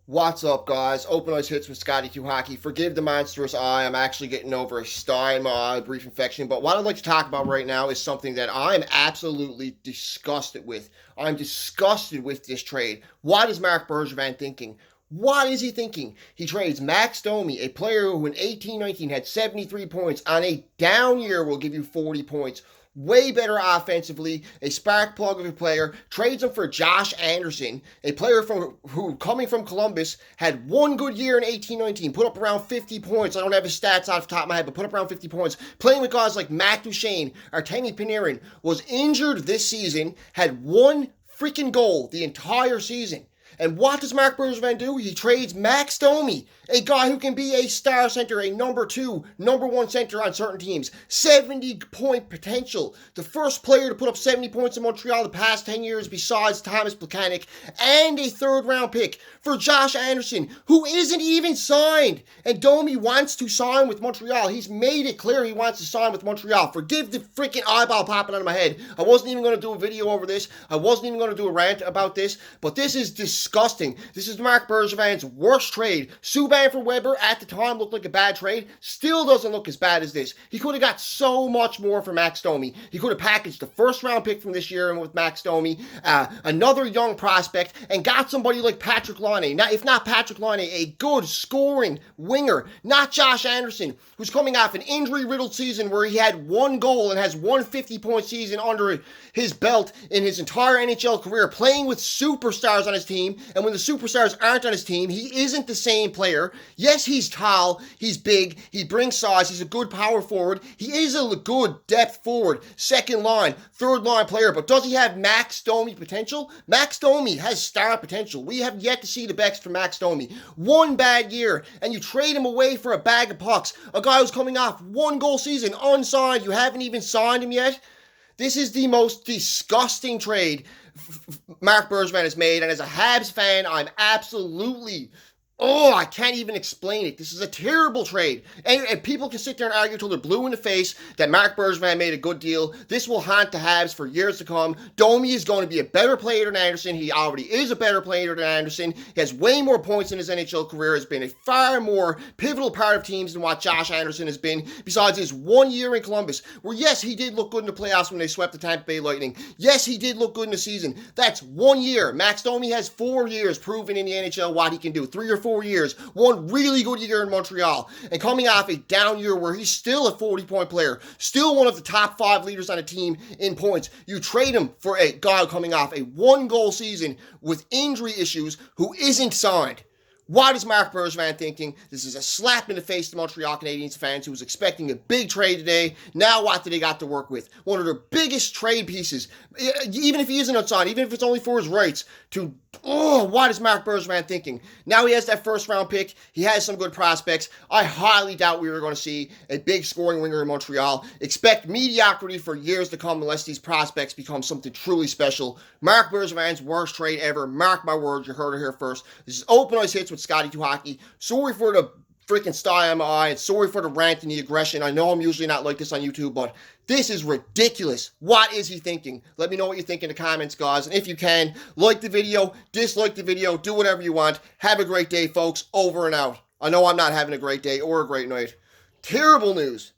What's up, guys? Open Eyes Hits with Scotty Q Hockey. Forgive the monstrous eye. I'm actually getting over a sty in my eye, brief infection. But what I'd like to talk about right now is something that I'm absolutely disgusted with. I'm disgusted with this trade. What is Marc Bergevin thinking? What is he thinking? He trades Max Domi, a player who in 18-19 had 73 points. On a down year will give you 40 points. Way better offensively, a spark plug of a player, trades him for Josh Anderson, a player who coming from Columbus, had one good year in 18-19, put up around 50 points. I don't have his stats off the top of my head, but put up around 50 points. Playing with guys like Matt Duchene, Artemi Panarin, was injured this season, had one freaking goal the entire season. And what does Marc Bergevin do? He trades Max Domi, a guy who can be a star center, a number 2, number 1 center on certain teams. 70-point potential. The first player to put up 70 points in Montreal the past 10 years besides Thomas Plekanec. And a third-round pick for Josh Anderson, who isn't even signed. And Domi wants to sign with Montreal. He's made it clear he wants to sign with Montreal. Forgive the freaking eyeball popping out of my head. I wasn't even going to do a video over this. I wasn't even going to do a rant about this. But this is disgusting. This is Marc Bergevin's worst trade. Subban for Weber at the time looked like a bad trade. Still doesn't look as bad as this. He could have got so much more for Max Domi. He could have packaged the first round pick from this year and with Max Domi, another young prospect, and got somebody like Patrick Laine. Now, if not Patrick Laine, a good scoring winger. Not Josh Anderson, who's coming off an injury-riddled season where he had one goal and has one 50-point season under his belt in his entire NHL career, playing with superstars on his team. And when the superstars aren't on his team, he isn't the same player. Yes, he's tall, he's big, he brings size, he's a good power forward, he is a good depth forward, second line, third line player, but does he have Max Domi potential? Max Domi has star potential. We have yet to see the best from Max Domi. One bad year, and you trade him away for a bag of pucks, a guy who's coming off one goal season, unsigned, you haven't even signed him yet? This is the most disgusting trade Marc Bergevin has made, and as a Habs fan, I'm absolutely... I can't even explain it. This is a terrible trade. And people can sit there and argue until they're blue in the face that Marc Bergevin made a good deal. This will haunt the Habs for years to come. Domi is going to be a better player than Anderson. He already is a better player than Anderson. He has way more points in his NHL career. Has been a far more pivotal part of teams than what Josh Anderson has been. Besides his 1 year in Columbus, where yes, he did look good in the playoffs when they swept the Tampa Bay Lightning. Yes, he did look good in the season. That's 1 year. Max Domi has 4 years proven in the NHL what he can do. 3 or 4 years, one really good year in Montreal, and coming off a down year where he's still a 40-point player, still one of the top 5 leaders on a team in points. You trade him for a guy coming off a 1-goal season with injury issues who isn't signed. What is Marc Bergevin thinking? This is a slap in the face to Montreal Canadiens fans who was expecting a big trade today. Now what do they got to work with? One of their biggest trade pieces, even if he isn't unsigned, even if it's only for his rights, what is Marc Bergevin thinking? Now he has that first-round pick. He has some good prospects. I highly doubt we were going to see a big scoring winger in Montreal. Expect mediocrity for years to come unless these prospects become something truly special. Marc Bergevin's worst trade ever. Mark my words. You heard it here first. This is Open Ice Hits with Scotty Q Hockey. Sorry for the freaking sty on my eye, and sorry for the rant and the aggression. I know I'm usually not like this on YouTube, but this is ridiculous. What is he thinking? Let me know what you think in the comments, guys. And if you can, like the video, dislike the video, do whatever you want. Have a great day, folks. Over and out. I know I'm not having a great day or a great night. Terrible news.